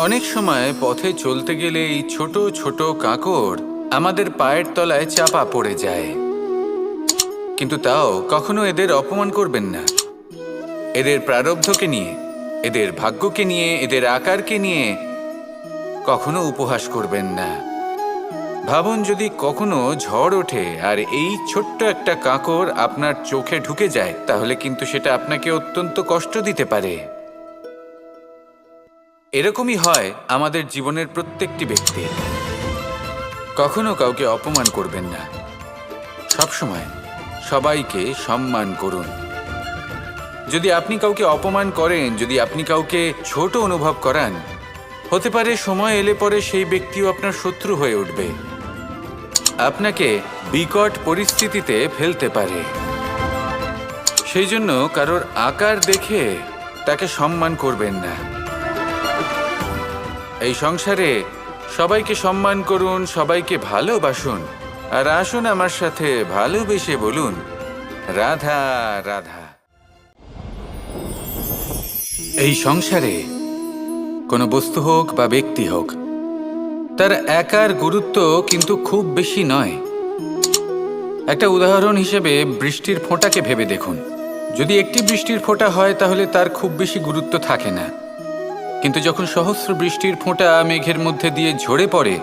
অনেক সময় পথে চলতে গেলে এই ছোট ছোট কাঁকড় আমাদের পায়ের তলায় চাপা পড়ে যায়, কিন্তু তাও কখনো এদের অপমান করবেন না। এদের প্রারব্ধকে নিয়ে, এদের ভাগ্যকে নিয়ে, এদের আকারকে নিয়ে কখনো উপহাস করবেন না। ভাবুন, যদি কখনো ঝড় ওঠে আর এই ছোট্ট একটা কাঁকড় আপনার চোখে ঢুকে যায়, তাহলে কিন্তু সেটা আপনাকে অত্যন্ত কষ্ট দিতে পারে। এরকমই হয় আমাদের জীবনের প্রত্যেকটি ব্যক্তি। কখনো কাউকে অপমান করবেন না, সবসময় সবাইকে সম্মান করুন। যদি আপনি কাউকে অপমান করেন, যদি আপনি কাউকে ছোট অনুভব করান, হতে পারে সময় এলে পরে সেই ব্যক্তিও আপনার শত্রু হয়ে উঠবে, আপনাকে বিকট পরিস্থিতিতে ফেলতে পারে। সেই জন্য কারোর আকার দেখে তাকে সম্মান করবেন না। এই সংসারে সবাইকে সম্মান করুন, সবাইকে ভালোবাসুন, আর আসুন আমার সাথে ভালোবেসে বলুন, রাধা রাধা। এই সংসারে কোনো বস্তু হোক বা ব্যক্তি হোক, তার একার গুরুত্ব কিন্তু খুব বেশি নয়। একটা উদাহরণ হিসেবে বৃষ্টির ফোঁটাকে ভেবে দেখুন। যদি একটি বৃষ্টির ফোঁটা হয় তাহলে তার খুব বেশি গুরুত্ব থাকে না, কিন্তু যখন সহস্র বৃষ্টির ফোঁটা মেঘের মধ্যে দিয়ে ঝরে পড়ে,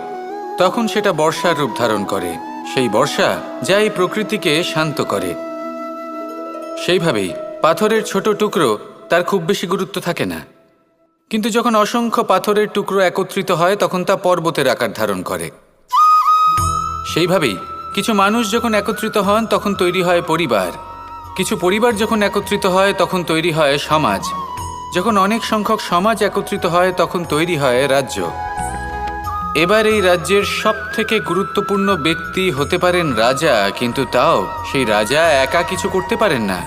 তখন সেটা বর্ষার রূপ ধারণ করে। সেই বর্ষা যা এই প্রকৃতিকে শান্ত করে। সেইভাবেই পাথরের ছোট টুকরো, তার খুব বেশি গুরুত্ব থাকে না, কিন্তু যখন অসংখ্য পাথরের টুকরো একত্রিত হয় তখন তা পর্বতের আকার ধারণ করে। সেইভাবেই কিছু মানুষ যখন একত্রিত হন তখন তৈরি হয় পরিবার, কিছু পরিবার যখন একত্রিত হয় তখন তৈরি হয় সমাজ, যখন অনেক সংখ্যক সমাজ একত্রিত হয় তখন তৈরি হয় রাজ্য। এবার এই রাজ্যের সবথেকে গুরুত্বপূর্ণ ব্যক্তি হতে পারেন রাজা, কিন্তু তাও সেই রাজা একা কিছু করতে পারেন না।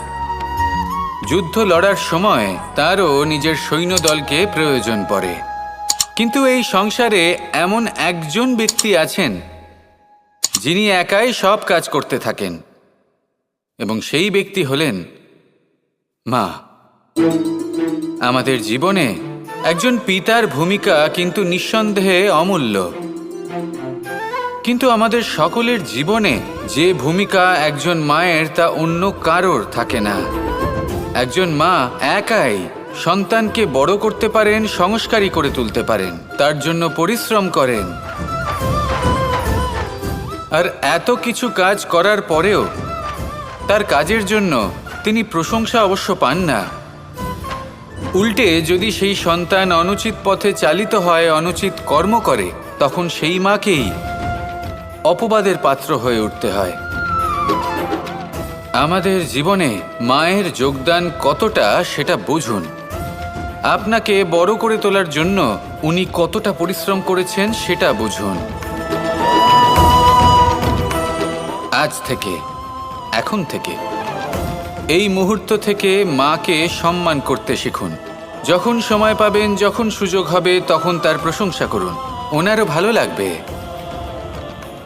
যুদ্ধ লড়ার সময় তারও নিজের সৈন্যদলকে প্রয়োজন পড়ে। কিন্তু এই সংসারে এমন একজন ব্যক্তি আছেন যিনি একাই সব কাজ করতে থাকেন, এবং সেই ব্যক্তি হলেন মা। আমাদের জীবনে একজন পিতার ভূমিকা কিন্তু নিঃসন্দেহে অমূল্য, কিন্তু আমাদের সকলের জীবনে যে ভূমিকা একজন মায়ের তা অন্য কারোর থাকে না। একজন মা একাই সন্তানকে বড় করতে পারেন, সংস্কারী করে তুলতে পারেন, তার জন্য পরিশ্রম করেন। আর এত কিছু কাজ করার পরেও তার কাজের জন্য তিনি প্রশংসা অবশ্য পান না। উল্টে যদি সেই সন্তান অনুচিত পথে চালিত হয়, অনুচিত কর্ম করে, তখন সেই মাকেই অপবাদের পাত্র হয়ে উঠতে হয়। আমাদের জীবনে মায়ের যোগদান কতটা সেটা বুঝুন। আপনাকে বড় করে তোলার জন্য উনি কতটা পরিশ্রম করেছেন সেটা বুঝুন। আজ থেকে, এখন থেকে, এই মুহূর্ত থেকে মাকে সম্মান করতে শিখুন। যখন সময় পাবেন, যখন সুযোগ হবে, তখন তার প্রশংসা করুন, ওনারও ভালো লাগবে।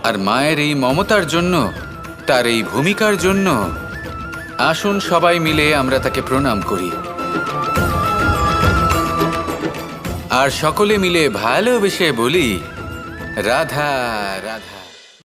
আর মায়ের এই মমতার জন্য, তার এই ভূমিকার জন্য আসুন সবাই মিলে আমরা তাকে প্রণাম করি, আর সকলে মিলে ভালোবেসে বলি, রাধা রাধা।